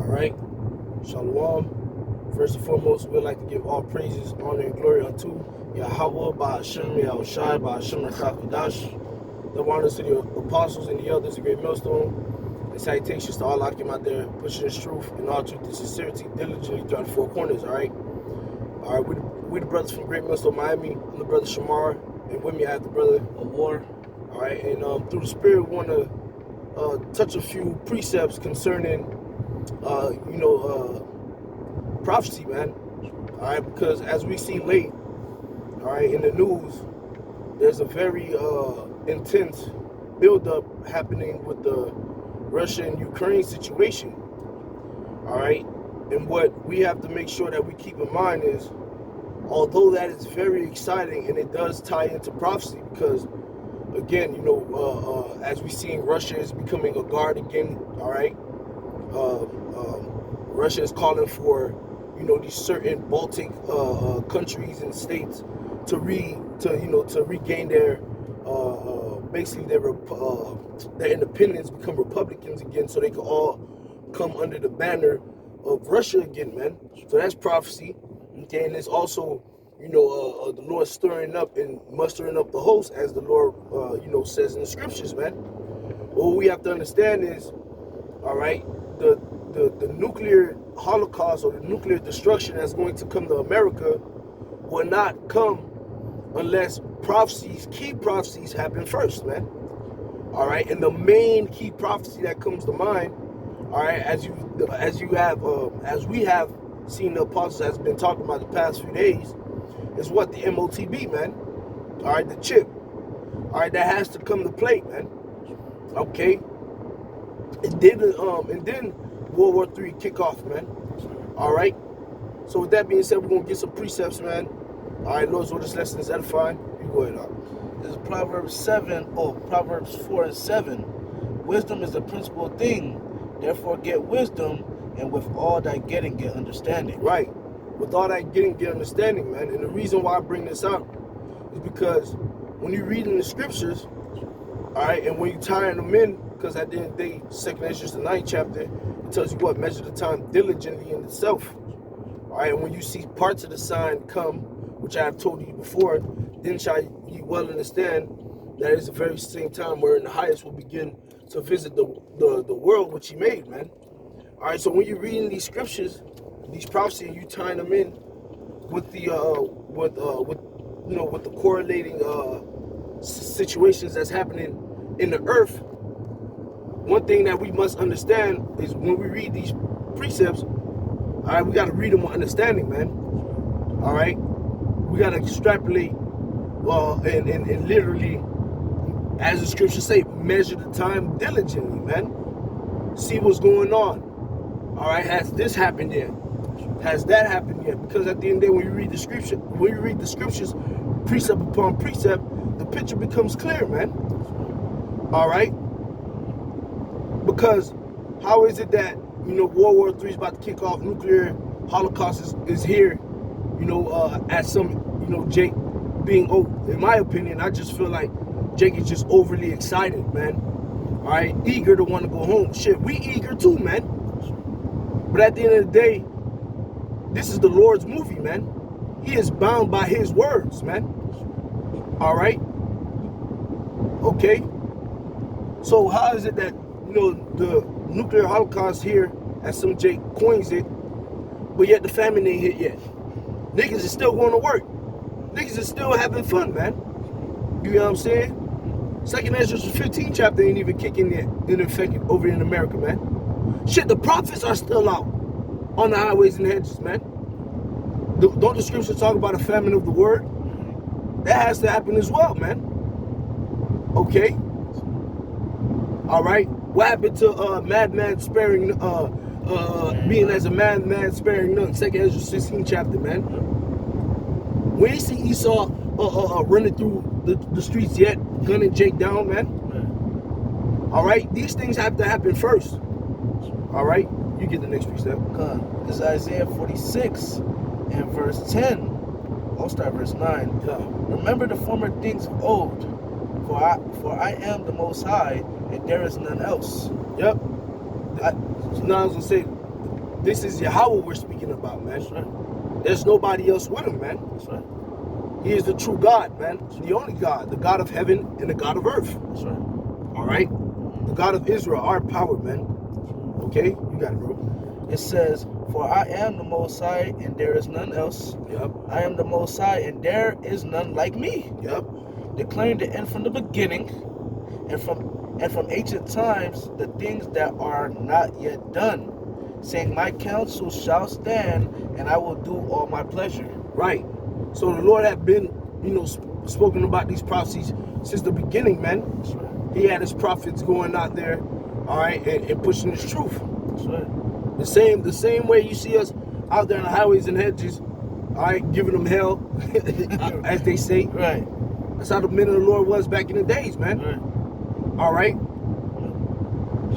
right? Shalom. First and foremost, we'd like to give all praises, honor, and glory unto Yahweh, Ba'ashem, Yahushai, Ba'ashem, Chakadash. The honors to the apostles and the elders, the great millstone, and salutations to all Akim out there, pushing this truth and all truth and sincerity diligently throughout the four corners, all right? All right, we the brothers from Great Millstone, Miami. I'm the brother Shamar, and with me I have the brother War. All right, and through the Spirit, we want to touch a few precepts concerning, prophecy, man. All right, because as we see late, all right, in the news, there's a very intense buildup happening with the Russia and Ukraine situation. All right, and what we have to make sure that we keep in mind is, although that is very exciting and it does tie into prophecy, because again, as we see, Russia is becoming a guard again. All right, Russia is calling for these certain Baltic countries and states to regain their basically their independence, become republicans again, so they can all come under the banner of Russia again, man. So that's prophecy. Okay, and it's also the Lord stirring up and mustering up the host, as the Lord says in the scriptures, man. What we have to understand is, all right, the nuclear holocaust or the nuclear destruction that's going to come to America will not come unless key prophecies happen first, man. All right, and the main key prophecy that comes to mind, all right, as we have seen the apostles has been talking about the past few days, is what the MOTB, man. All right, the chip. All right, that has to come to play, man. Okay, and then World War III kick off, man. All right. So with that being said, we're gonna get some precepts, man. All right, Lord, so this lesson is edifying. You go ahead, This is Proverbs 4 and 7. Wisdom is the principal thing. Therefore, get wisdom, and with all thy getting, get understanding. Right. With all that getting, get understanding, man. And the reason why I bring this up is because when you read in the scriptures, all right, and when you tying them in, because at the end of the day, 2nd Ezra, the 9th chapter, it tells you what, measure the time diligently in itself. All right, and when you see parts of the sign come, which I have told you before, then shall ye well understand that it's the very same time wherein the highest will begin to visit the world which he made, man. All right, so when you're reading these scriptures, these prophecies, you tying them in with the with the correlating situations that's happening in the earth. One thing that we must understand is when we read these precepts, all right, we got to read them with understanding, man. All right, we got to extrapolate, and literally, as the scriptures say, measure the time diligently, man. See what's going on. All right, has this happened yet? Has that happened yet? Because at the end of the day, when you read the scriptures, precept upon precept, the picture becomes clear, man. All right. Because how is it that World War III is about to kick off, nuclear holocaust is here, as some Jake being, in my opinion, I just feel like Jake is just overly excited, man. All right, eager to want to go home. Shit, we eager too, man. But at the end of the day, this is the Lord's movie, man. He is bound by his words, man. All right. Okay. So how is it that the nuclear holocaust here, as some Jake coins it, but yet the famine ain't hit yet? Niggas is still going to work. Niggas is still having fun, man. You know what I'm saying? 2nd Ezra 15 chapter ain't even kicking yet in effect over in America, man. Shit, the prophets are still out on the highways and hedges, man. Don't the scriptures talk about a famine of the word? That has to happen as well, man. Okay. All right. What happened to madman sparing, being as a madman sparing none? 2nd Ezra 16 chapter, man. We ain't see Esau running through the streets yet, gunning Jake down, man. All right. These things have to happen first. All right. You get the next precept. This is Isaiah 46 and verse 10. I'll start verse 9. Remember the former things of old, for I am the Most High, and there is none else. Yep. So now I was gonna say, this is Yahweh we're speaking about, man. That's right. There's nobody else with him, man. That's right. He is the true God, man. The only God, the God of heaven and the God of earth. That's right. All right? The God of Israel, our power, man. Okay? You got it, bro. It says, "For I am the Most High, and there is none else. Yep. I am the Most High, and there is none like me. Yep. Declaring the end from the beginning, and from ancient times the things that are not yet done, saying, My counsel shall stand, and I will do all my pleasure." Right. So the Lord had been, spoken about these prophecies since the beginning, man. That's right. He had his prophets going out there, all right, and pushing his truth. That's right. The same way you see us out there on the highways and hedges, all right, giving them hell, as they say. Right. That's how the men of the Lord was back in the days, man. Right. All right.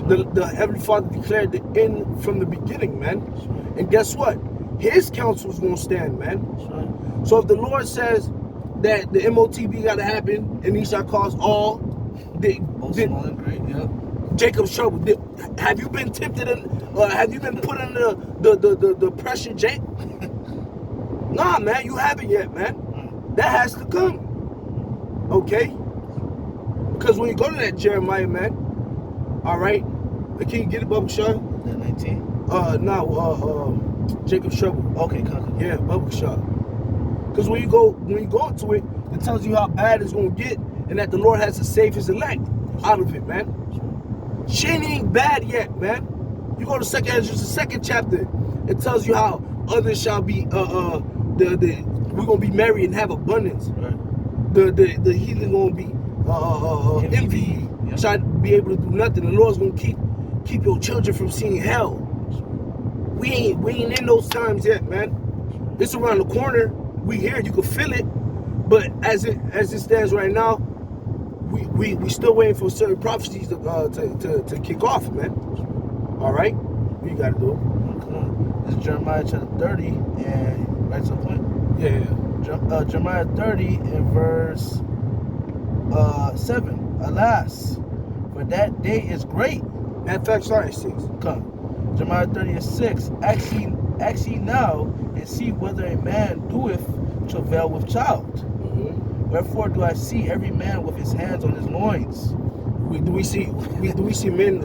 The Heavenly Father declared the end from the beginning, man. And guess what? His counsel is going to stand, man. That's right. So if the Lord says that the MOTB got to happen and he shall cause all Both small and great, yeah. Jacob's trouble, have you been tempted have you been put under the pressure, Jake? Nah, man, you haven't yet, man. That has to come. Okay? Because when you go to that Jeremiah, man, all right, can you get it, Bubba Shaw? That 19? Jacob's trouble. Okay, come. Yeah, Bubba Shaw. Because when you go into it, it tells you how bad it's gonna get, and that the Lord has to save His elect out of it, man. She ain't bad yet, man. You go to the second chapter. It tells you how others shall be we're gonna be married and have abundance. Right. The heathen gonna be envy. Yep. Shall be able to do nothing. The Lord's gonna keep your children from seeing hell. We ain't in those times yet, man. It's around the corner. We here. You can feel it. But as it stands right now, we still waiting for certain prophecies to kick off, man. All right, what you gotta do? This is Jeremiah chapter 30 and right to the point. Yeah. Jeremiah 30 and verse 7. Alas, for that day is great. Matter of fact, sorry, 6. Come. Jeremiah 30 and 6. Ask ye now and see whether a man doeth travail with child. Mm-hmm. Wherefore do I see every man with his hands on his loins? Do we see men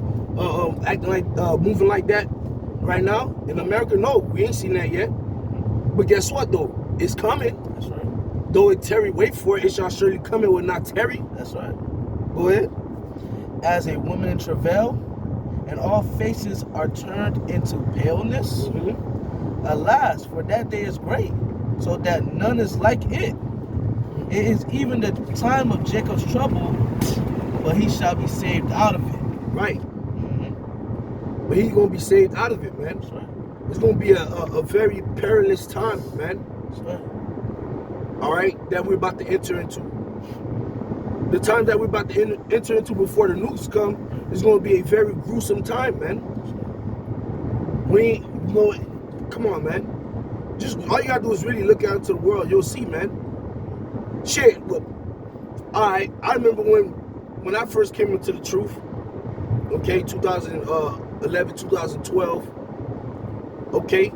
acting like moving like that right now in America? No, we ain't seen that yet. But guess what though? It's coming. That's right. Though it tarry, wait for it. It shall surely come. It will not tarry. That's right. Go ahead. As a woman in travail, and all faces are turned into paleness. Mm-hmm. Alas, for that day is great, so that none is like it. It is even the time of Jacob's trouble, but he shall be saved out of it. Right. Mm-hmm. But he's gonna be saved out of it, man. That's right. It's gonna be a very perilous time, man. That's right. All right, that we're about to enter into. The time that we're about to enter into before the nukes come is going to be a very gruesome time, man. Come on, man. Just all you gotta do is really look out into the world. You'll see, man. Shit, look. I remember when I first came into the truth. Okay, 2011, 2012. Okay,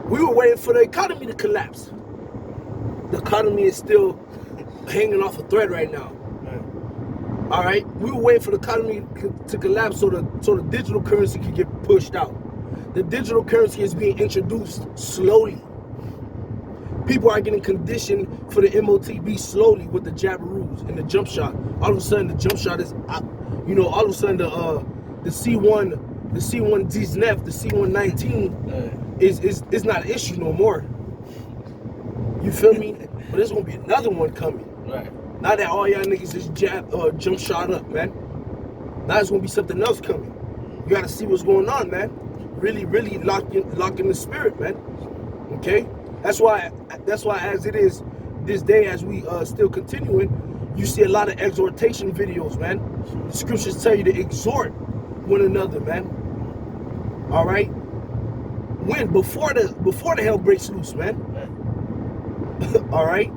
we were waiting for the economy to collapse. The economy is still hanging off a thread right now. Right. All right, we were waiting for the economy to collapse so the digital currency could get pushed out. The digital currency is being introduced slowly. People are getting conditioned for the MOTB slowly with the jabberoos and the jump shot. All of a sudden, the jump shot is, all of a sudden the C1, the C1 Dznev, the C119 is not an issue no more. You feel me? But there's gonna be another one coming. Right. Now that all y'all niggas is jump shot up, man. Now there's gonna be something else coming. You gotta see what's going on, man. Really, really lock in the spirit, man. Okay? That's why as it is this day, as we still continuing, you see a lot of exhortation videos, man. The scriptures tell you to exhort one another, man. All right? When? Before the hell breaks loose, man. Right. All right?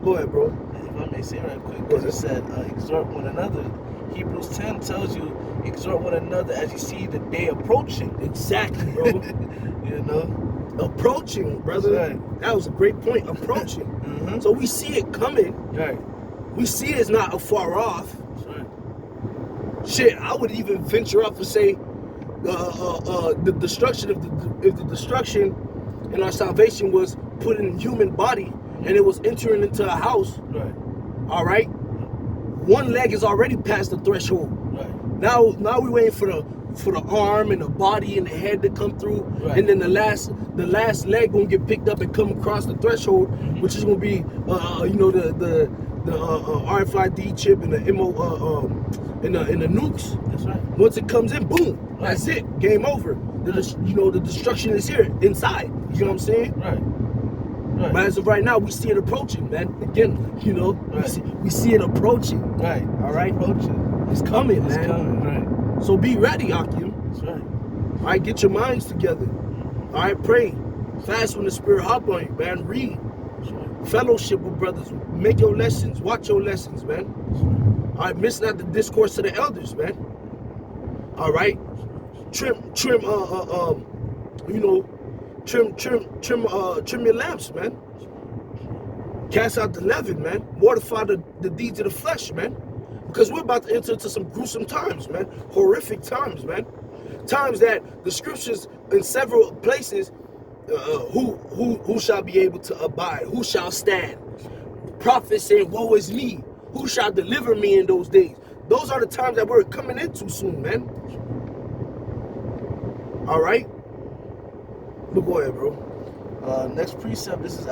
Go ahead, bro. If I may say right quick, because it said exhort one another. Hebrews 10 tells you, exhort one another as you see the day approaching. Exactly, bro. You know? Approaching, brother. Right. That was a great point. Approaching. Mm-hmm. So we see it coming. Right. We see it's not afar off. That's right. Shit, I would even venture up to say the destruction of if the destruction in our salvation was put in human body and it was entering into a house. Right. All right. One leg is already past the threshold. Right. Now we're waiting for the arm and the body and the head to come through, right. and then the last leg gonna get picked up and come across the threshold, mm-hmm. which is gonna be the RFID chip and the MO and the nukes. That's right. Once it comes in, boom, right. That's it. Game over. The destruction is here inside. You know what I'm saying? Right. Right. But as of right now, we see it approaching, man. Again, right. we see it approaching. Right. All right. Approaching. It's coming, man. It's coming. Right. So be ready, Akim. That's right. All right, get your minds together. All right, pray. Fast when the Spirit hop on you, man. Read. Right. Fellowship with brothers. Make your lessons. Watch your lessons, man. Right. All right, miss not the discourse of the elders, man. All right. Trim your lamps, man. Cast out the leaven, man. Mortify the deeds of the flesh, man. Because we're about to enter into some gruesome times, man. Horrific times, man. Times that the scriptures in several places, who shall be able to abide? Who shall stand? Prophets saying, woe is me. Who shall deliver me in those days? Those are the times that we're coming into soon, man. All right? But go ahead, bro. Next precept, this is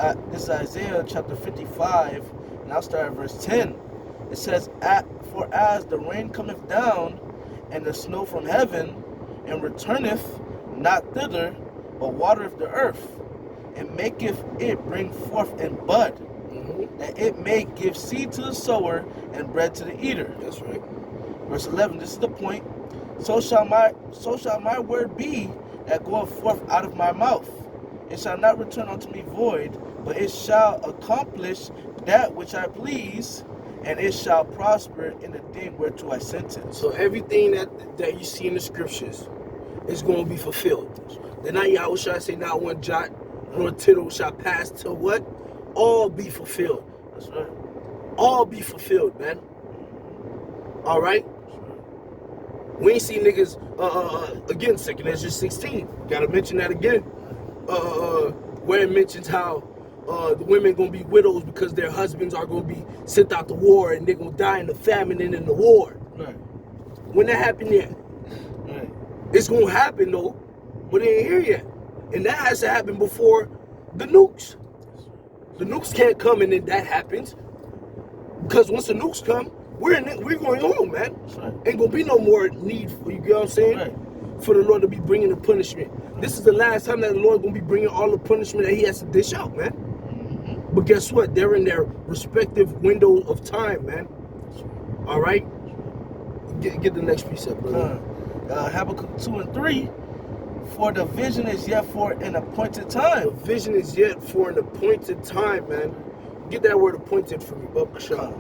Isaiah chapter 55, and I'll start at verse 10. It says, for as the rain cometh down, and the snow from heaven, and returneth not thither, but watereth the earth, and maketh it bring forth and bud, mm-hmm. that it may give seed to the sower, and bread to the eater. That's right. Verse 11, this is the point. So shall my word be that goeth forth out of my mouth. It shall not return unto me void, but it shall accomplish that which I please, and it shall prosper in the thing whereto I sent it. So everything that you see in the scriptures is going to be fulfilled. Then now Yahweh shall say, not one jot nor tittle shall pass till what? All be fulfilled. That's right. All be fulfilled, man. All right? We ain't see niggas, again, 2 Ezra 16. Gotta mention that again. Where it mentions how the women gonna be widows because their husbands are gonna be sent out to war and they're gonna die in the famine and in the war. Right. When that happened yet? Right. It's gonna happen though, but it ain't here yet. And that has to happen before the nukes. The nukes can't come and then that happens. Because once the nukes come, we're going home, man. Right. Ain't gonna be no more need for, you get what I'm saying? Right. For the Lord to be bringing the punishment. This is the last time that the Lord gonna be bringing all the punishment that he has to dish out, man. Mm-hmm. But guess what? They're in their respective window of time, man. All right? Get the next precept, brother. Habakkuk 2 and 3. For the vision is yet for an appointed time. The vision is yet for an appointed time, man. Get that word appointed for me, Bubba Shaw.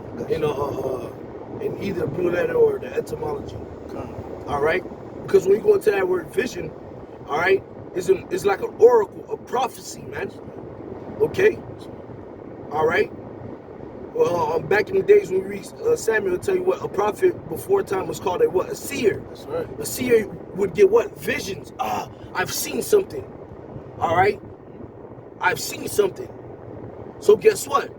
In either the blue letter or the etymology. All right? Because when you go into that word vision, all right, it's like an oracle, a prophecy, man. Okay? All right? Well, back in the days when we read Samuel, will tell you what, a prophet before time was called a what? A seer. That's right. A seer would get what? Visions. I've seen something. All right? I've seen something. So guess what?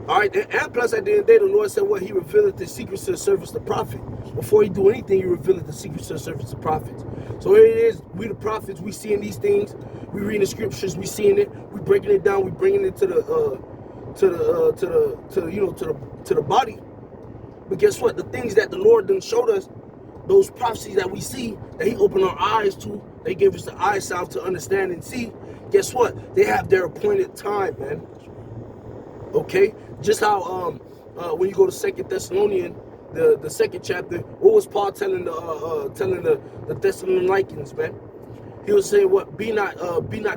All right, and plus at the end of the day, the Lord said what? He revealed the secrets to the servants, the prophet. Before he do anything, he revealed the secrets to the servants, the prophets. So here it is, we the prophets, we seeing these things, we reading the scriptures, we seeing it, we breaking it down, we bringing it to the body. But guess what? The things that the Lord done showed us, those prophecies that we see, that he opened our eyes to, they gave us the eye salve to understand and see. Guess what? They have their appointed time, man. Okay? Just how when you go to 2 Thessalonians, the second chapter, what was Paul telling the Thessalonians, man? He was saying what? Be not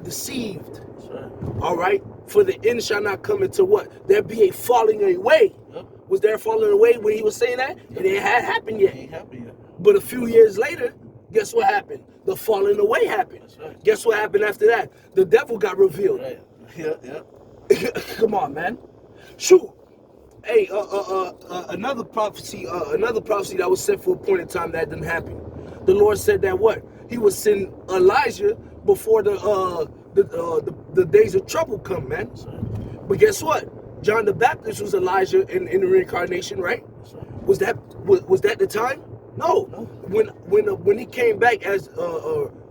deceived. That's right. All right? For the end shall not come into what? There be a falling away. Yep. Was there falling away when he was saying that? It ain't had happened yet. It ain't happened yet. But a few years later, guess what happened? The falling away happened. That's right. Guess what happened after that? The devil got revealed. Right. Yeah. Come on, man. Shoot. Hey, another prophecy that was set for a point in time that didn't happen. The Lord said that what? He would send Elijah before the days of trouble come, man. Right. But guess what? John the Baptist was Elijah in the reincarnation, right? Right. Was that the time? No. When he came back as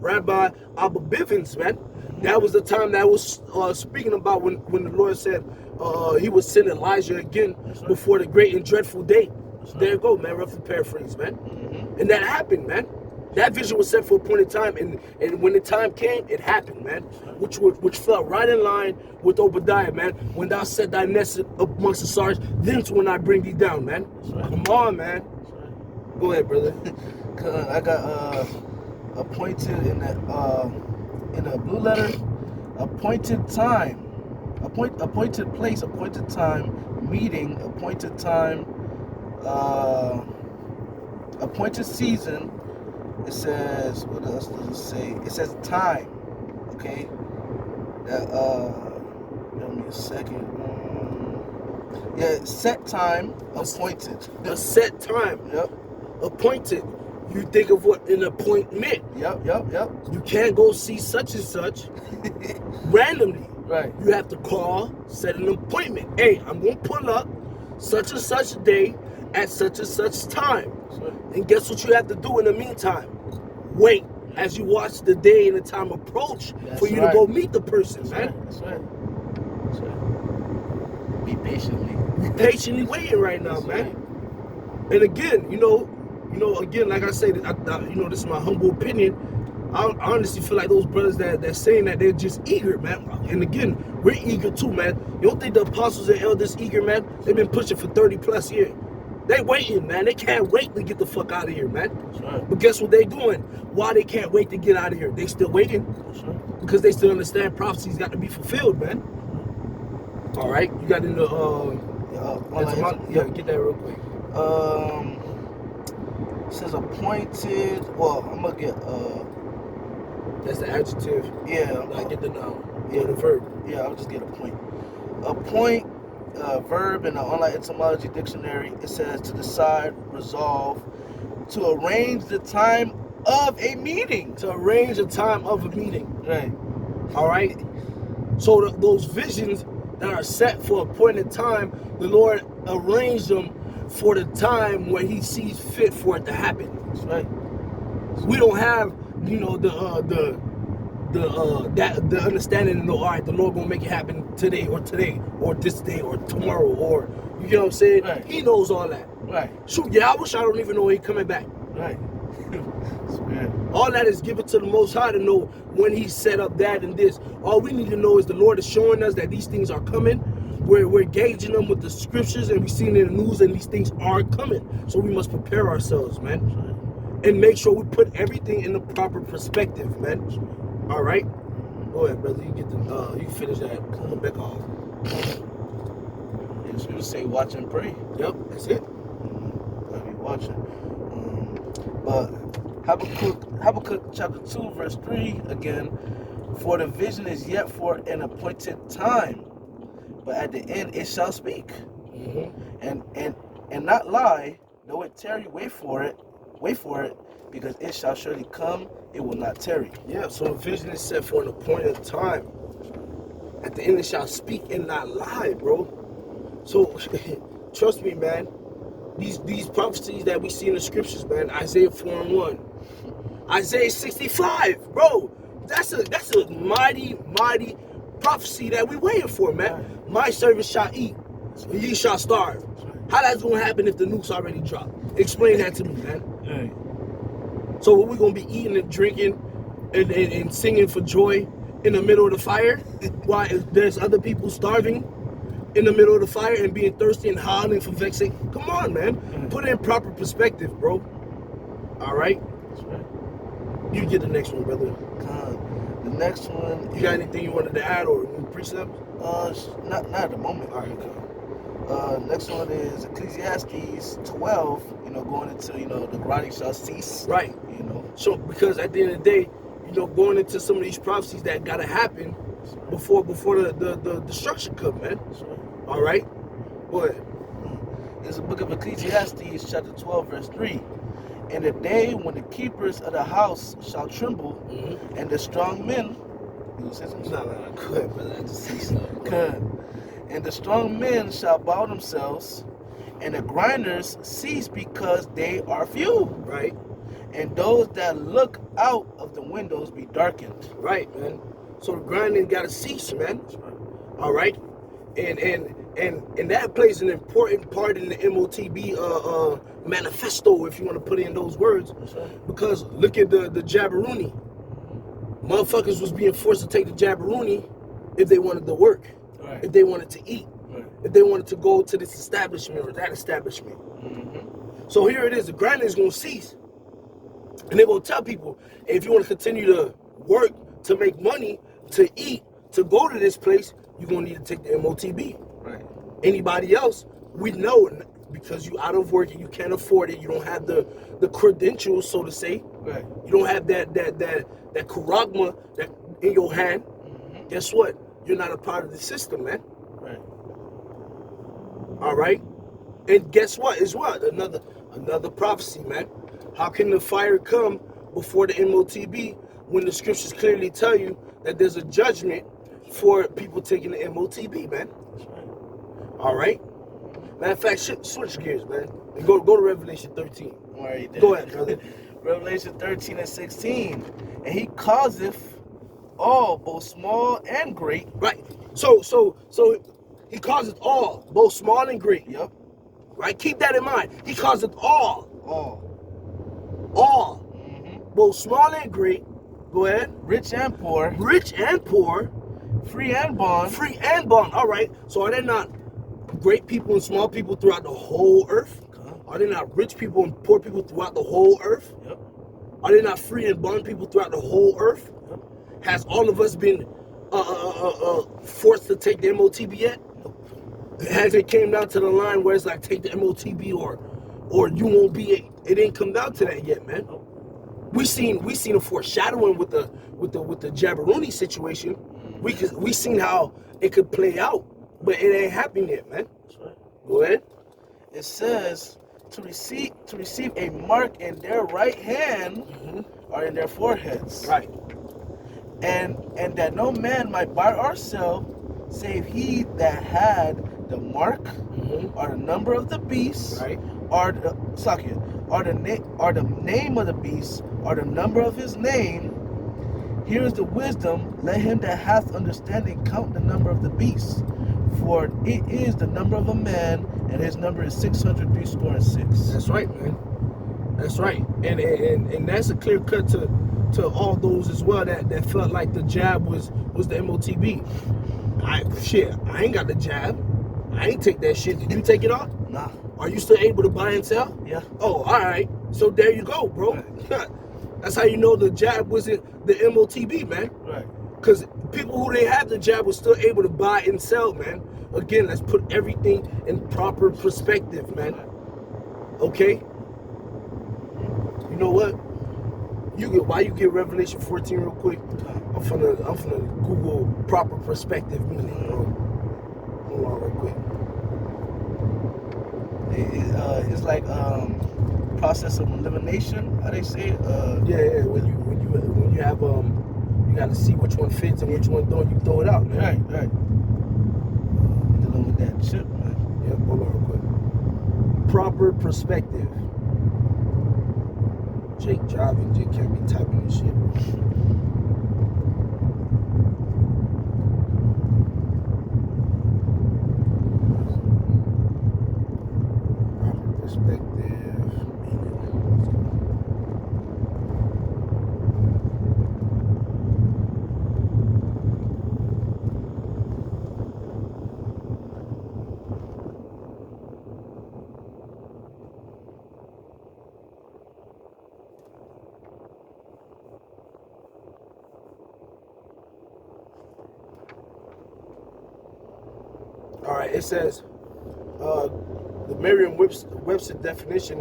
Rabbi Abba Bivens, man, that was the time that I was speaking about when the Lord said he would send Elijah again before the great and dreadful day. So there you go, man. Roughly paraphrase, man. And that happened, man. That vision was set for a point in time, and when the time came, it happened, man. Which fell right in line with Obadiah, man. When thou set thy nest amongst the stars, then's when I bring thee down, man. Come on, man. Go ahead, brother. I got appointed in the blue letter, appointed time, appointed place, appointed time, meeting, appointed time, appointed season. It says, what else does it say? It says time. Okay. Give me a second. Yeah, set time, appointed. The set time. Yep. Appointed. You think of what an appointment. Yep. You can't go see such and such randomly. Right. You have to call, set an appointment. Hey, I'm going to pull up such and such day at such and such time. Right. And guess what you have to do in the meantime? Wait as you watch the day and the time approach for you to go meet the person, man. That's right. Be patiently. Be patiently waiting right now, man. Right. And again, again, like I said, this is my humble opinion. I honestly feel like those brothers that saying that they're just eager, man. And again, we're eager too, man. You don't think the apostles and elders eager, man? They've been pushing for 30 plus years. They waiting, man. They can't wait to get the fuck out of here, man. That's right. But guess what they doing? Why they can't wait to get out of here? They still waiting. That's right. Because they still understand prophecy's got to be fulfilled, man. All right, you got in the get that real quick. It says appointed. Well, I'm gonna get That's the adjective. Yeah. I get the noun. Yeah, the verb. Yeah, I'll just get a point. Appoint. Verb in the online etymology dictionary, it says to decide, resolve, to arrange the time of a meeting. To arrange the time of a meeting. Right. All right. So those visions that are set for a point in time, the Lord arranged them for the time where He sees fit for it to happen. That's right. We don't have, the understanding to know, all right, the Lord gonna make it happen today or this day or tomorrow or, you know what I'm saying? Right. He knows all that. Right. Shoot, yeah, I wish I don't even know He coming back. Right. All that is given to the Most High to know when He set up that and this. All we need to know is the Lord is showing us that these things are coming. We're gauging them with the scriptures and we've seen in the news and these things are coming. So we must prepare ourselves, man. And make sure we put everything in the proper perspective, man. All right? Go ahead, brother. You can finish that. Come back off. Yes, we would say watch and pray. Yep, that's it. Gotta be watching. But Habakkuk chapter 2, verse 3 again. For the vision is yet for an appointed time, but at the end it shall speak, and not lie. Though it tarry, wait for it, because it shall surely come. It will not tarry. Yeah. So the vision is set for an appointed time. At the end it shall speak and not lie, bro. So trust me, man. These prophecies that we see in the scriptures, man. Isaiah 4:1, Isaiah 65, bro. That's a mighty prophecy that we waiting for, man. My servant shall eat, and ye shall starve. How that's gonna happen if the nuke's already dropped? Explain that to me, man. So what we gonna be eating and drinking and singing for joy in the middle of the fire, while there's other people starving in the middle of the fire and being thirsty and howling for vexing? Come on, man. Put it in proper perspective, bro. All right? That's right. You get the next one, brother. The next one. You got anything you wanted to add or new precepts? Not at the moment. All right, Next one is Ecclesiastes 12. Going into the grinding shall cease. Right. So because at the end of the day, going into some of these prophecies that gotta happen before the destruction come, man. All right. Go ahead. It's the book of Ecclesiastes, chapter 12, verse 3. In the day when the keepers of the house shall tremble, and the strong men. You say something? No, go ahead, brother. I just see something. And the strong men shall bow themselves, and the grinders cease because they are few. Right. And those that look out of the windows be darkened. Right, man. So the grinding gotta cease, man. All right. And that plays an important part in the MOTB manifesto, if you want to put it in those words. Because look at the Jabberoonie. Motherfuckers was being forced to take the Jabberoonie if they wanted to work, if they wanted to eat, if they wanted to go to this establishment or that establishment. So here it is, the grinding is going to cease. And they're going to tell people, hey, if you want to continue to work, to make money, to eat, to go to this place, you're going to need to take the MOTB. Right. Anybody else, we know, because you out of work and you can't afford it, you don't have the credentials, so to say. Right. You don't have that charagma that in your hand. Guess what? You're not a part of the system, man. Right. All right. And guess what? Is what? Another prophecy, man. How can the fire come before the MOTB when the scriptures clearly tell you that there's a judgment for people taking the MOTB, man? That's right. All right. Matter of fact, switch gears, man. And go to Revelation 13. Right there. Go ahead, brother. Revelation 13 and 16. And he causeth all, both small and great. Right. So he causeth all, both small and great. Yep. Right. Keep that in mind. He causeth all. All. Both small and great. Go ahead. Rich and poor. Rich and poor. Free and bond. Free and bond. All right. So are there not great people and small people throughout the whole earth? Are there not rich people and poor people throughout the whole earth? Yep. Are there not free and bond people throughout the whole earth? Yep. Has all of us been forced to take the MOTB yet? Nope. Has it came down to the line where it's like take the MOTB or you won't be? It ain't come down to that yet, man. Nope. We seen a foreshadowing with the Jabberoonie situation. We seen how it could play out, but it ain't happened yet, man. That's right. Go ahead. It says to receive a mark in their right hand or in their foreheads. Right. And that no man might buy or sell, save he that had the mark or the number of the beast, Right. or the name of the beast, or the number of his name. Here is the wisdom. Let him that hath understanding count the number of the beast, for it is the number of a man, and his number is 666. That's right, man. That's right. And that's a clear cut to all those as well that felt like the jab was the MOTB. I ain't got the jab. I ain't take that shit. Did you take it off? Nah. Are you still able to buy and sell? Yeah. Oh, all right. So there you go, bro. Right. That's how you know the jab wasn't the MOTB, man. Right. Because people who didn't have the jab were still able to buy and sell, man. Again, let's put everything in proper perspective, man. Okay? You know what? Why you get Revelation 14 real quick? I'm finna Google proper perspective meaning, bro. Hold on real quick. It's like process of elimination, how they say it. Yeah. When you have you gotta see which one fits and which one don't. You throw it out, man. Right. Dealing with that chip, man. Yeah, hold on real quick. Proper perspective. Jake driving, Jake can't be typing this shit, bro. All right, it says, Merriam-Webster definition,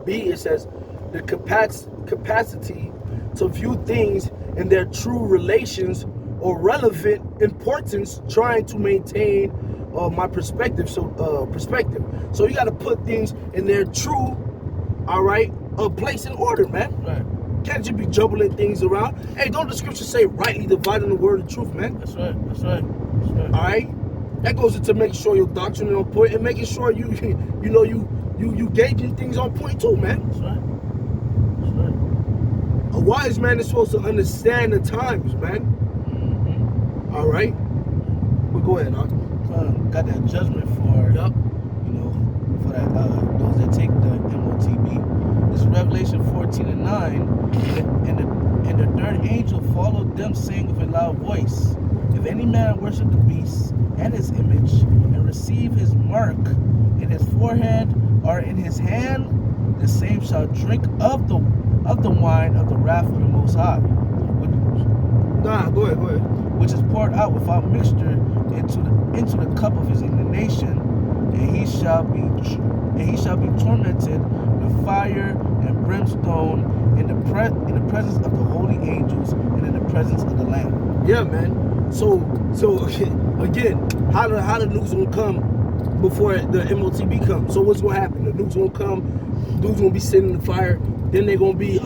B, it says the capacity to view things in their true relations or relevant importance, trying to maintain my perspective. Perspective. So you got to put things in their true, all right, place and order, man. Right. Can't you be jumbling things around? Hey, don't the scripture say rightly dividing the word of truth, man? That's right. That's right. That's right. All right. That goes into making sure your doctrine is on point and making sure you gauging things on point too, man. That's right. That's right. A wise man is supposed to understand the times, man. Mm-hmm. All right. But go ahead, huh? Got that judgment for Yup. for that those that take the MOTB. This is Revelation 14:9, and the third angel followed them, saying with a loud voice, "If any man worship the beast and his image, and receive his mark in his forehead or in his hand, the same shall drink of the wine of the wrath of the Most High, Go ahead. which is poured out without mixture into the cup of his indignation, and he shall be tormented with fire and brimstone in the presence of the holy angels and in the presence of the Lamb." Yeah, man. So again, how the nukes gonna come before the MOTB comes? So what's gonna happen? The nukes gonna come, dudes gonna be sitting in the fire, then they're gonna be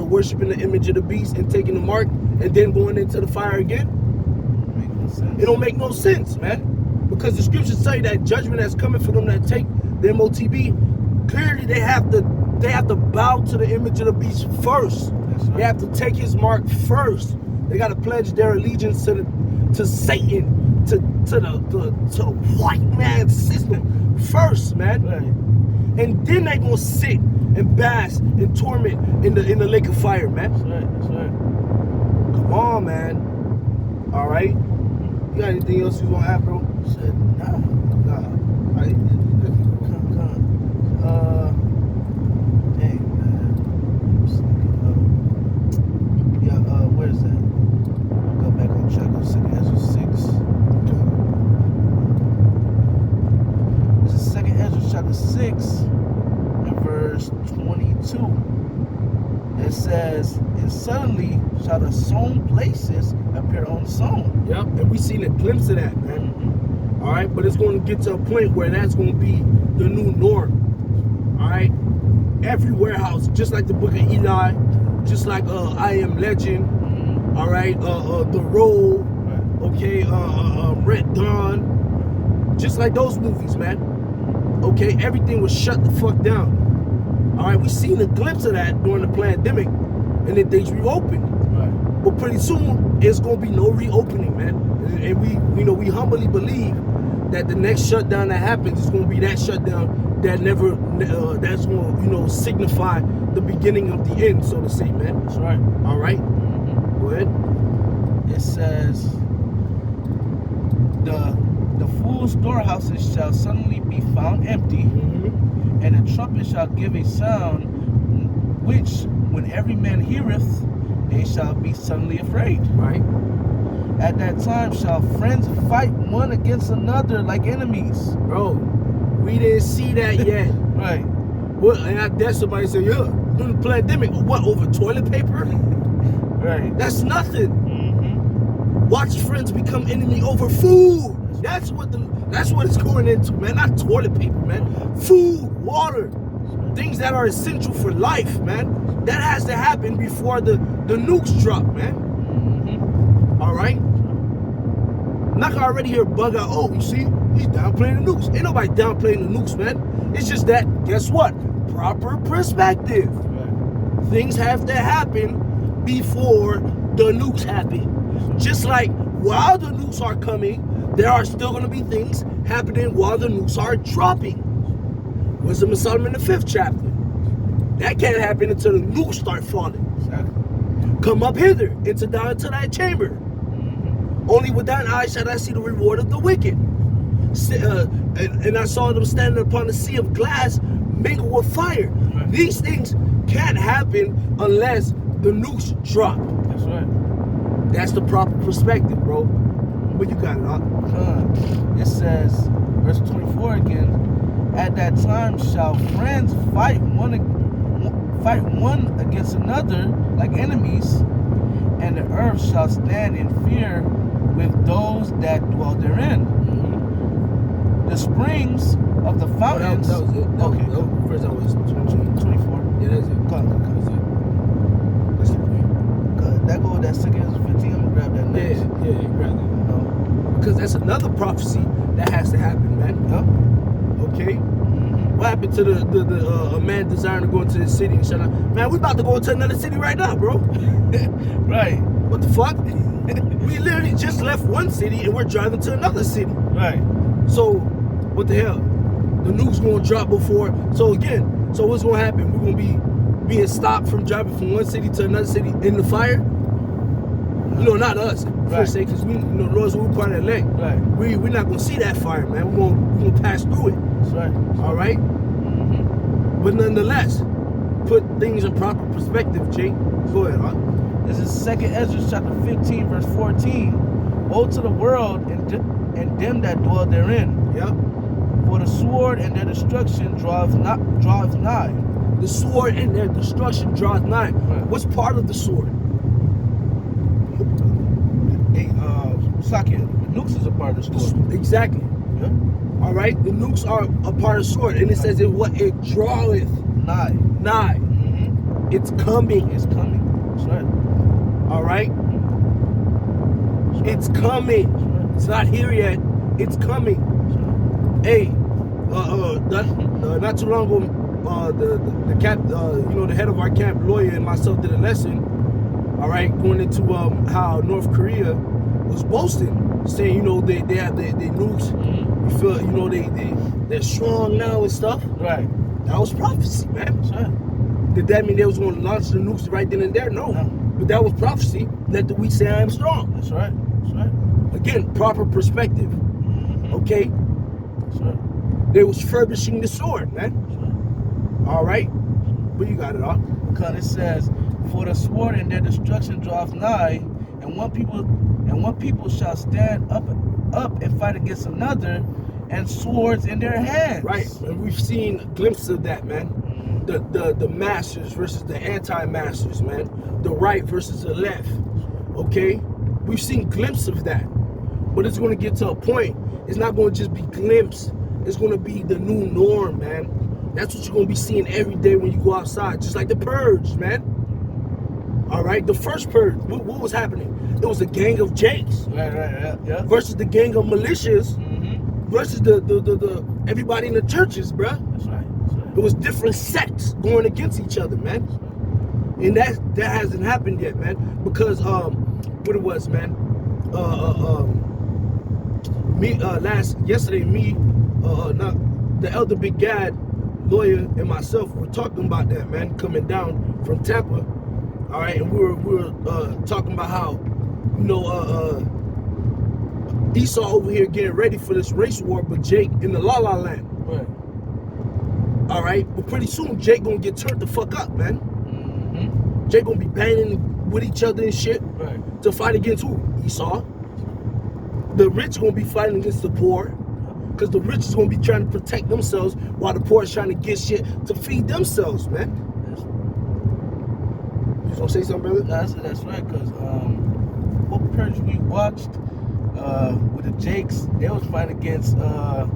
worshiping the image of the beast and taking the mark, and then going into the fire again. Make no sense. It don't make no sense, man. Because the scriptures say that judgment that's coming for them that take the MOTB, clearly they have to bow to the image of the beast first. That's right. They have to take his mark first. They got to pledge their allegiance to Satan, to the white man system first, man. Right. And then they gonna sit and bask and torment in the lake of fire, man. That's right. That's right. Come on, man. All right. You got anything else you want to add, bro? Said nah. Nah. Come. Dang, man. Where is that? I'll go back on track of 2nd Ezra 6. This is 2nd Ezra chapter 6 and verse 22. It says, "And suddenly shall the sown places appear unsown." Yep, and we seen a glimpse of that, man. Mm-hmm. All right, but it's going to get to a point where that's going to be the new norm. All right, every warehouse, just like the Book of Eli, just like I Am Legend. Mm-hmm. All right, The Road. Right. Okay, Red Dawn. Just like those movies, man. Okay, everything was shut the fuck down. All right, we seen a glimpse of that during the pandemic, and then things reopened. Right. But pretty soon, it's gonna be no reopening, man. And we humbly believe that the next shutdown that happens is gonna be that shutdown that never, that's gonna, signify the beginning of the end, so to say, man. That's right. All right. Mm-hmm. Go ahead. It says, the fool's storehouses shall suddenly be found empty, Mm-hmm. and the trumpet shall give a sound, which, when every man heareth, they shall be suddenly afraid. Right. At that time shall friends fight one against another like enemies. Bro, we didn't see that yet. Right. Well, and I dare somebody say, yeah, during the pandemic, what, over toilet paper? Right. That's nothing. Mm-hmm. Watch friends become enemy over food. That's what it's going into, man. Not toilet paper, man. Food, water, things that are essential for life, man. That has to happen before the nukes drop, man. Mm-hmm. All right. I'm not gonna already hear bug out. Oh, you see, he's downplaying the nukes. Ain't nobody downplaying the nukes, man. It's just that, guess what? Proper perspective. Right. Things have to happen before the nukes happen. Just like while the nukes are coming, there are still going to be things happening while the nukes are dropping. Wisdom of Solomon, the 5th chapter. That can't happen until the nukes start falling. Exactly. Come up hither, down into thy chamber. Mm-hmm. Only with thine eyes shall I see the reward of the wicked. And I saw them standing upon the sea of glass, mingled with fire. Right. These things can't happen unless the nukes drop. That's right. That's the proper perspective, bro. But you got it, huh? It says, verse 24 again, At that time shall friends fight one against another like enemies, and the earth shall stand in fear with those that dwell therein. The springs of the fountains. That was it. Okay. First that was 24. Yeah, that's it. Cut. That's it. That's it. Good. That go with that 2 15. I'm gonna grab that next. Yeah, grab that. Because that's another prophecy that has to happen, man. Yep. Okay. What happened to the man desiring to go into the city and shut up? Man, we about to go into another city right now, bro. Right. What the fuck? We literally just left one city and we're driving to another city. Right. So, what the hell? The nuke's gonna drop before. So again, so what's gonna happen? We're gonna be being stopped from driving from one city to another city in the fire. You know, not us, per se, because we, Lord's we're part of the elect. Right. We're not gonna see that fire, man. We're gonna pass through it. That's right. All right. But nonetheless, put things in proper perspective, Jake. Go ahead, huh? This is 2 Ezra chapter 15, verse 14. Woe to the world and them that dwell therein. Yep. For the sword and their destruction draweth nigh. The sword and their destruction draweth nigh. Right. What's part of the sword? Saki, the nukes is a part of the sword. Exactly. Yeah. All right. The nukes are a part of the sword, and it says it draweth Nigh. nigh. It's coming. It's coming. That's right. All right. It's coming. That's right. It's not here yet. It's coming. That's right. Hey, not too long ago, the cap, the head of our camp, lawyer, and myself did a lesson. All right, going into how North Korea was boasting, saying they have their nukes. You feel they're strong now and stuff. Right. That was prophecy, man. That's right. Did that mean they was going to launch the nukes right then and there? No. But that was prophecy. Let the weak say I am strong. That's right. That's right. Again, proper perspective. Okay. That's right. They was furbishing the sword, man. That's right. All right. But you got it all. Because it says, for the sword and their destruction draweth nigh, and one people shall stand up and fight against another, and swords in their hands. Right. And we've seen glimpses of that, man. The masters versus the anti-masters, man. The right versus the left. Okay? We've seen glimpses of that. But it's going to get to a point. It's not going to just be glimpse. It's going to be the new norm, man. That's what you're going to be seeing every day when you go outside. Just like the purge, man. All right? The first purge. What was happening? It was a gang of Jakes. Right, yeah. Versus the gang of militias. Versus the everybody in the churches, bruh. That's right. It was different sects going against each other, man. And that hasn't happened yet, man. Because what it was, man. Yesterday, the elder Big Gad, lawyer, and myself were talking about that, man, coming down from Tampa. All right, and we were talking about how, Esau over here getting ready for this race war, but Jake in the La La Land. Right. All right, but pretty soon Jake gonna get turned the fuck up, man. Jake gonna be banging with each other and shit. Right. To fight against who? Esau. The rich gonna be fighting against the poor, because the rich is gonna be trying to protect themselves while the poor is trying to get shit to feed themselves, man. You gonna say something, brother? That's right, because what purge we watched with the Jakes, they was fighting against the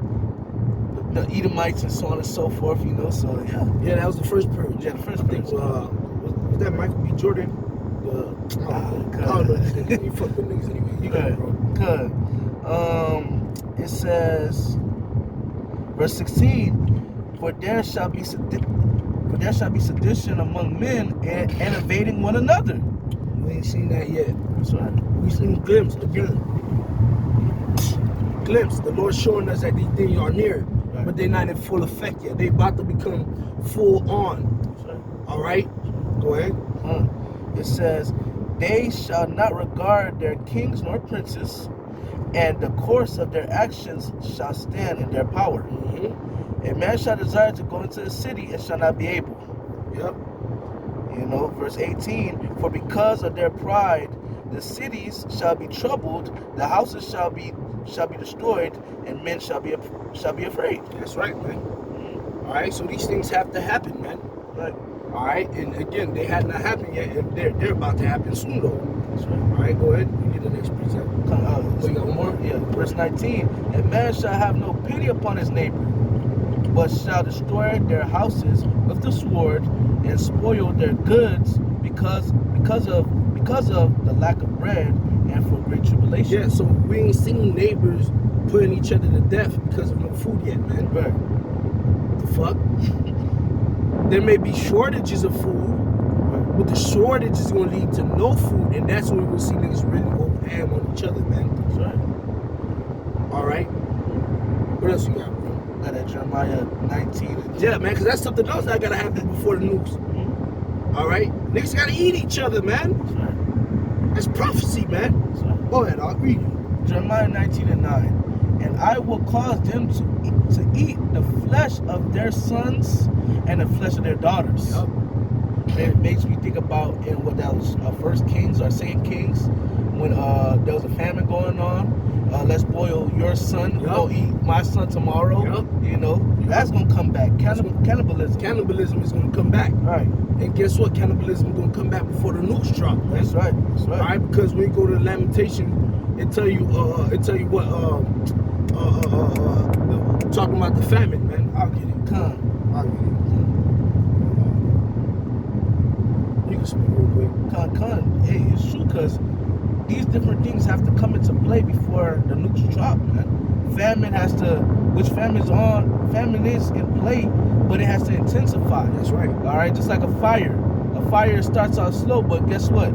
Edomites and so on and so forth, so yeah. Yeah, that was the first purge. Yeah, the first I think purge. was that Michael B. Jordan? I don't know. You fuck with niggas anyway. You got it, bro. Good. It says, verse 16, for there shall be sedition among men and invading one another. We ain't seen that yet. That's right. We seen glimpse again. Glimpse. The Lord showing us that these things are near, Right. but they're not in full effect yet. They about to become full on. That's right. All right. Go ahead. It says, they shall not regard their kings nor princes, and the course of their actions shall stand in their power. A man shall desire to go into the city and shall not be able. Yep. Verse 18, for because of their pride, the cities shall be troubled, the houses shall be destroyed, and men shall be afraid. That's right, man. All right, so these things have to happen, man. Right. All right, and again, they had not happened yet, and they're about to happen soon, though. That's right. All right, go ahead. You get the next precept. Oh, you got one more? Yeah. Verse 19. And man shall have no pity upon his neighbor, but shall destroy their houses with the sword and spoil their goods because of the lack of bread and for great tribulation. Yeah, so we ain't seen neighbors putting each other to death because of no food yet, man. Right. The fuck? There may be shortages of food, but the shortage is going to lead to no food, and that's when we will see niggas really go ham on each other, man. That's right. All right. What else you got, bro? Got that Jeremiah 19. Yeah, man, because that's something else that got to happen before the nukes. Mm-hmm. All right? Niggas got to eat each other, man. That's right. That's prophecy, man. That's right. Go ahead, I'll read it. Jeremiah 19:9. And I will cause them to eat the flesh of their sons and the flesh of their daughters. Yep. And it makes me think about in what that was First Kings or Second Kings, when there was a famine going on. Let's boil your son. Yep. Go eat my son tomorrow. Yep. You know, that's gonna come back. Cannibalism. Cannibalism is going to come back. Right. And guess what? Cannibalism is going to come back before the nukes drop, man. That's right. That's right. All right, because when you go to Lamentation, it tell you what talking about the famine, man. I'll get it. I'll get it. You can speak real quick. Hey, it's true, because these different things have to come into play before the nukes drop, man. Famine is in play, but it has to intensify. That's right. All right, just like a fire. A fire starts out slow, but guess what?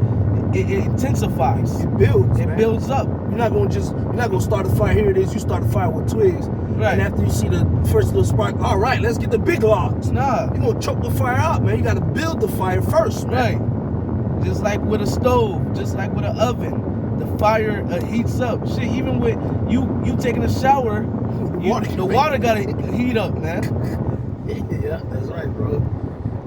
It intensifies. It builds. It man. builds up. You're not gonna start a fire. Here it is. You start a fire with twigs, Right. and after you see the first little spark, all right, let's get the big logs. Nah. You're gonna choke the fire out, man. You gotta build the fire first, man. Right. Just like with a stove, just like with an oven, the fire heats up. Shit, even with you taking a shower, the water gotta heat up, man. Yeah, that's right, bro.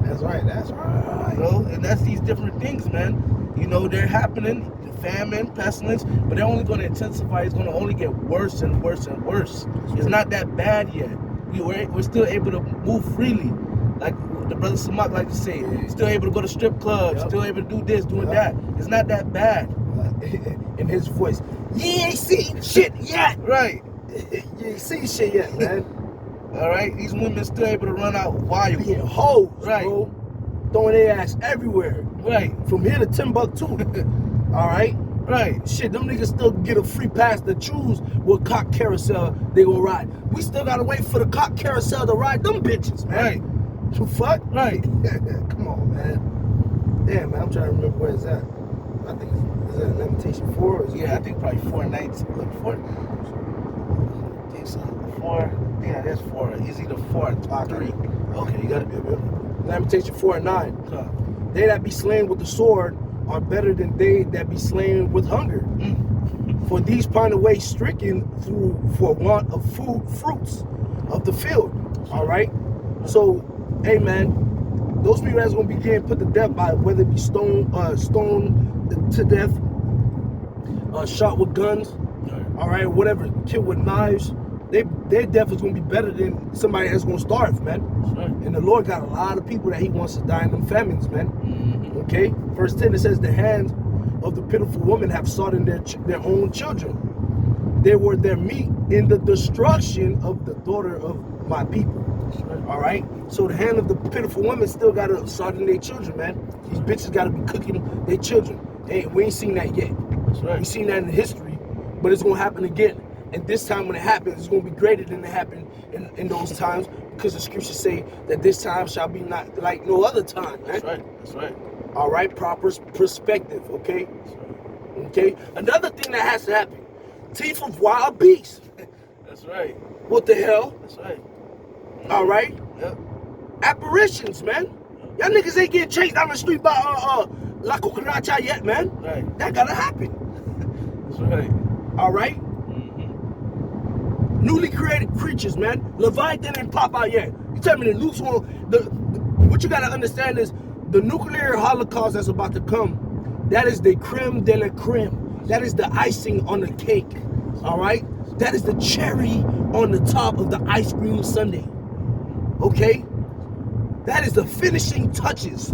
That's right. That's right. You know, and that's these different things, man. You know, they're happening, famine, pestilence, but they're only going to intensify. It's going to only get worse and worse and worse. It's not that bad yet. We're still able to move freely, like the brother Samak like to say. Still able to go to strip clubs. Yep. Still able to do this, doing that. It's not that bad. In his voice, you ain't seen shit yet. Right. You ain't seen shit yet, man. All right. These women still able to run out wild. Being hoes, Right. bro. Throwing their ass everywhere. Right. From here to Timbuktu. All right. Right. Shit, them niggas still get a free pass to choose what cock carousel they gonna ride. We still gotta wait for the cock carousel to ride them bitches, man. Right. You fuck? Right. Come on, man. Damn, man, I'm trying to remember where it's at. I think is that Lamentation 4? Or is it Yeah, I think probably 4:19. Look, 4. I think so. 4. Yeah, that's 4. It's either 4 or 3. Okay, you got it. Lamentation 4:9. Huh. They that be slain with the sword are better than they that be slain with hunger. For these pine away stricken through for want of fruits of the field. All right. So, hey man, those people that's gonna be getting put to death by whether it be stoned to death, shot with guns, all right, whatever, killed with knives. Their death is gonna be better than somebody that's gonna starve, man. Right. And the Lord got a lot of people that He wants to die in them famines, man. Mm-hmm. Okay, verse 10 it says, "The hands of the pitiful woman have sought in their own children. They were their meat in the destruction of the daughter of my people." Right. All right, so the hand of the pitiful woman still got to sought in their children, man. These bitches got to be cooking their children. Hey, we ain't seen that yet. That's right. We seen that in history, but it's gonna happen again. And this time when it happens, it's gonna be greater than it happened in those times, because the scriptures say that this time shall be not like no other time, man. That's right. That's right. All right, proper perspective, okay? Okay. Another thing that has to happen: teeth of wild beasts. That's right. What the hell? That's right. All right. Yep. Apparitions, man. Y'all niggas ain't getting chased down the street by La Cucaracha yet, man. Right. That gotta happen. That's right. All right. Mm-hmm. Newly created creatures, man. Leviathan ain't pop out yet. You tell me the nukes won't. What you gotta understand is the nuclear holocaust that's about to come. That is the creme de la creme. That is the icing on the cake. All right. That is the cherry on the top of the ice cream sundae. Okay? That is the finishing touches.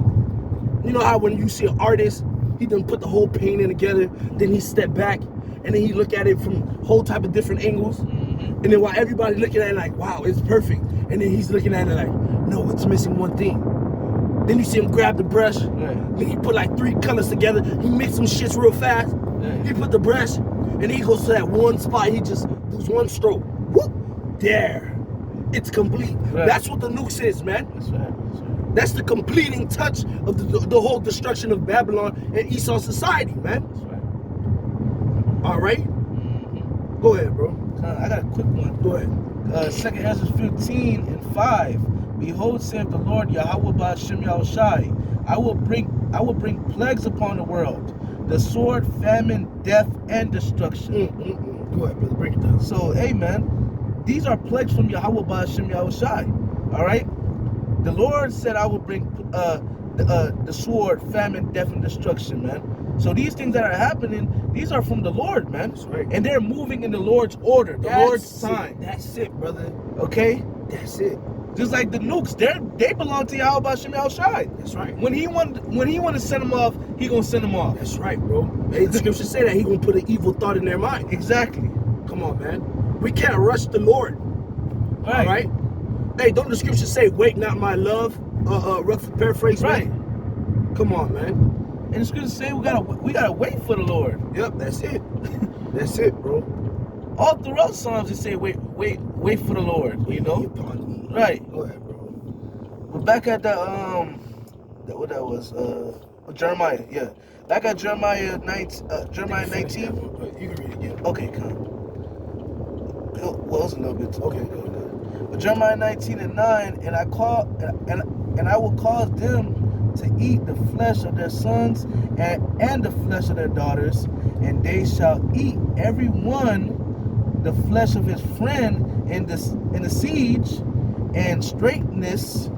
You know how when you see an artist, he done put the whole painting together, then he step back, and then he look at it from a whole type of different angles. And then while everybody looking at it like, wow, it's perfect. And then he's looking at it like, no, it's missing one thing. Then you see him grab the brush. Then he put like 3 colors together. He mix some shits real fast. He put the brush, and he goes to that one spot. He just does one stroke. Whoop, there. It's complete. That's what the nukes is, man. That's right. That's the completing touch of the whole destruction of Babylon and Esau society, man. That's right. All right? Go ahead, bro. I got a quick one. Go ahead. 2 Ezra 15:5. Behold, saith the Lord Yahweh Ba'ashem Yahushai, I will bring plagues upon the world, the sword, famine, death, and destruction. Go ahead, brother. Break it down. So, hey, man, these are plagues from Yahweh Ba'ashem Yahushai. All right? The Lord said, I will bring the sword, famine, death, and destruction, man. So these things that are happening, these are from the Lord, man. That's right. And they're moving in the Lord's order, the Lord's time. That's it, brother. Okay? That's it. Just like the nukes, they belong to Yahweh Ba'ashem Yahushai. That's right. When he want to send them off, he gonna send them off. That's right, bro. Hey, the scripture say that he gonna put an evil thought in their mind. Exactly. Come on, man. We can't rush the Lord. Right. All right? Hey, don't the scripture say, wait not my love? Rough paraphrase, Right. man? Come on, man. And the scripture say we gotta wait for the Lord. Yep, that's it. That's it, bro. All throughout Psalms it say wait for the Lord. You know? Upon me. Right. Go ahead, bro. But back at what that was, Jeremiah, yeah. Back at Jeremiah 19. Jeremiah 19. You can read it again. Okay, come. Well, it was a little bit. Okay, go. But Jeremiah 19:9, and I will cause them to eat the flesh of their sons and the flesh of their daughters, and they shall eat every one the flesh of his friend in the siege and straightness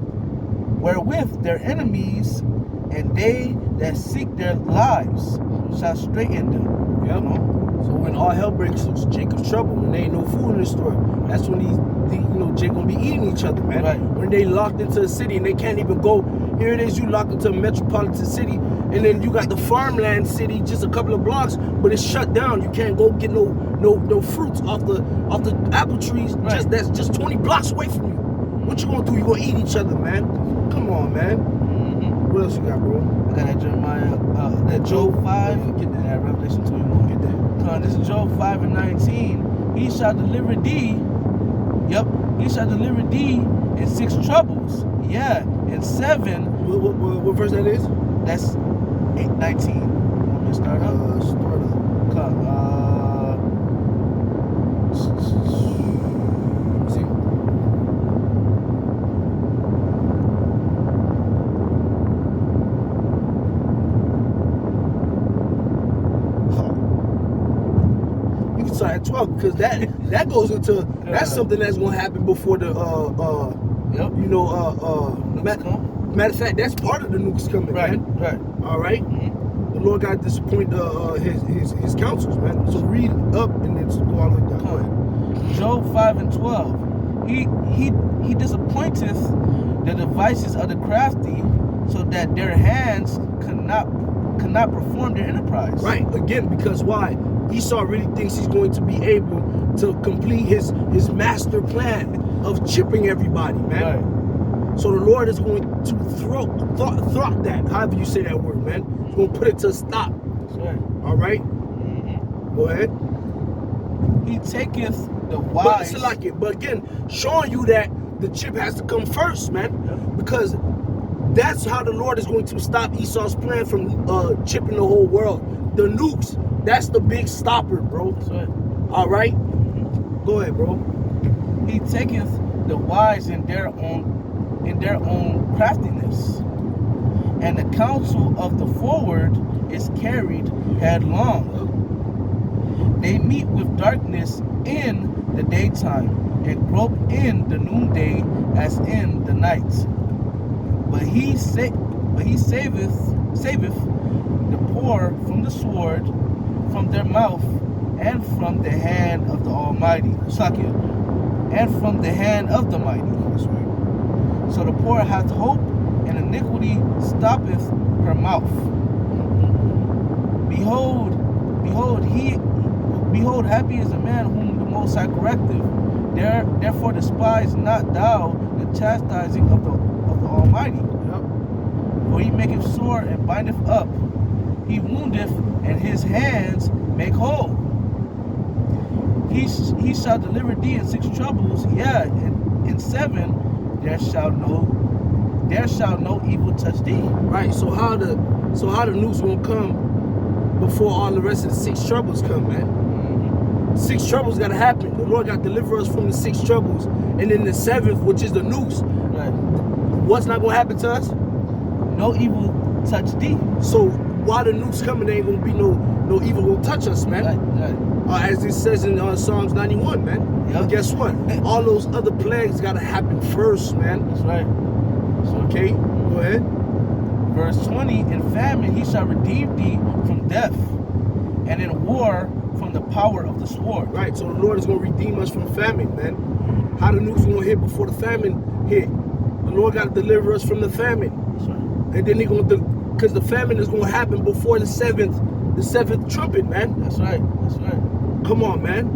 wherewith their enemies and they that seek their lives shall straighten them. Yep. You know? So when all hell breaks loose, Jacob's trouble, when there ain't no food in the store, that's when Jake gonna be eating each other, man. Right. When they locked into a city and they can't even go. Here it is, you locked into a metropolitan city, and then you got the farmland city just a couple of blocks, but it's shut down. You can't go get no fruits off the apple trees. Right. That's just 20 blocks away from you. What you gonna do? You gonna eat each other, man? Come on, man. What else you got, bro? I got that Jeremiah, that Job 5, Get that. that Revelation 21. Get that. This is Job 5:19. He shall deliver thee. Yep. He shall deliver thee in 6 troubles. Yeah. In 7. What verse that is? That's 8:19. Want me to start up? Start up. Come. See. You can start at 12 because that goes into that's something that's gonna happen before the Yep. matter of fact, that's part of the nukes coming, Right. man. Right. All right. The Lord got to disappoint his counsels, man. So read up and then go all the way down. Go ahead. Job 5:12. He disappointeth the devices of the crafty, so that their hands cannot perform their enterprise. Right. Again, because why? Esau really thinks he's going to be able to complete his master plan of chipping everybody, man. Right. So the Lord is going to thwart that, however you say that word, man. He's going to put it to a stop. That's right. All right? Go ahead. He taketh the But wise. it's like it. But again, showing you that the chip has to come first, man. Because that's how the Lord is going to stop Esau's plan from chipping the whole world. The nukes, that's the big stopper, bro. That's right. All right? Go ahead, bro. He taketh the wise in their own craftiness, and the counsel of the forward is carried headlong. They meet with darkness in the daytime, and grope in the noonday as in the night. But he saveth the poor from the sword, from their mouth, and from the hand of the Almighty. And from the hand of the mighty. That's right. So the poor hath hope, and iniquity stoppeth her mouth. Behold, happy is the man whom the Most High correcteth. Therefore despise not thou the chastising of the Almighty. For he maketh sore and bindeth up. He woundeth, and his hands make whole. He shall deliver thee in 6 troubles. Yeah, in 7 there shall no evil touch thee. Right. So how the news won't come before all the rest of the 6 troubles come, man? 6 troubles gotta happen. The Lord got to deliver us from the 6 troubles, and then the 7th, which is the noose. Right. What's not gonna happen to us? No evil touch thee. So while the noose coming, there ain't gonna be no evil gonna touch us, man. Right. As it says in Psalms 91, man. Yep. But guess what? All those other plagues gotta happen first, man. That's right. Okay, go ahead. Verse 20, in famine he shall redeem thee from death, and in war from the power of the sword. Right, so the Lord is gonna redeem us from famine, man. How the news gonna hit before the famine hit? The Lord gotta deliver us from the famine. That's right. And then because the famine is gonna happen before the seventh trumpet, man. That's right. Come on, man.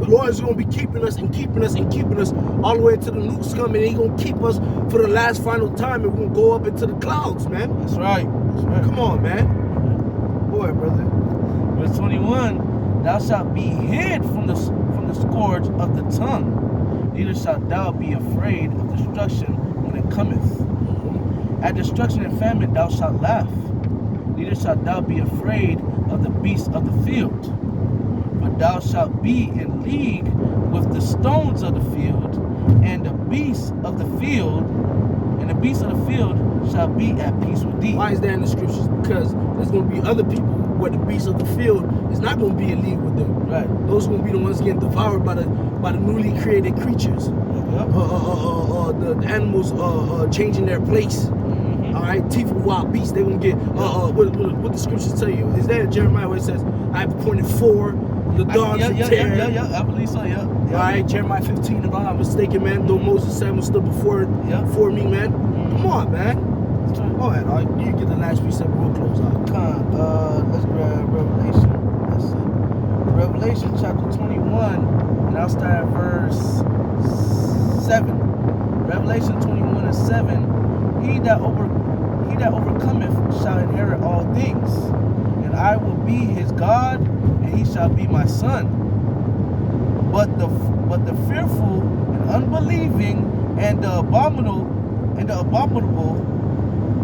The Lord is going to be keeping us and keeping us and keeping us all the way until the nukes come, and He's going to keep us for the last final time, and we're going to go up into the clouds, man. That's right. Come on, man. Boy, brother. Verse 21, thou shalt be hid from the scourge of the tongue, neither shalt thou be afraid of destruction when it cometh. At destruction and famine thou shalt laugh, neither shalt thou be afraid of the beasts of the field. But thou shalt be in league with the stones of the field, and the beasts of the field, shall be at peace with thee. Why is that in the scriptures? Because there's going to be other people where the beasts of the field is not going to be in league with them. Right. Those are going to be the ones getting devoured by the newly created creatures. Yep. The animals changing their place. All right, teeth of wild beasts. They're gonna get what the scriptures tell you. Is that in Jeremiah where it says, "I've appointed 4 the dogs of terror." Yeah, I believe so. Yeah. All right, Jeremiah 15. If I'm not mistaken, man. Though Moses Samuel stood before me, man. Come on, man. Go ahead. You get the last piece and we'll close out. Let's grab Revelation. That's it. Revelation chapter 21, and I'll start at verse 7. Revelation 21:7. He that overcometh shall inherit all things, and I will be his God, and he shall be my son. But the fearful and unbelieving and the abominable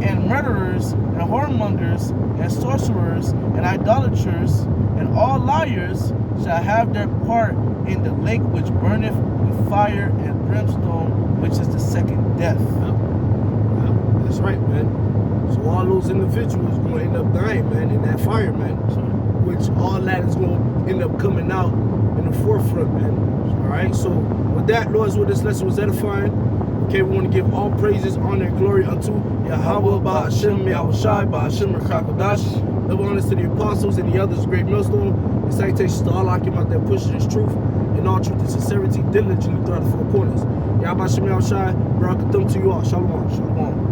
and murderers and whoremongers and sorcerers and idolaters and all liars shall have their part in the lake which burneth with fire and brimstone, which is the second death. That's right, man. So all those individuals going to end up dying, man, in that fire, man. Which all that is going to end up coming out in the forefront, man. All right. So with that, Lord, what this lesson was edifying. Okay, we want to give all praises, honor, and glory unto Yahweh, Ba'ashem, Yahushai, Ba'ashem, Rakakodash. Double honors to the apostles and the others, great millstone. And salutations to all Akim out there pushing His truth in all truth and sincerity diligently throughout the 4 corners. Yahweh, Ba'ashem, Yahushai, Barakatum to you all. Shalom.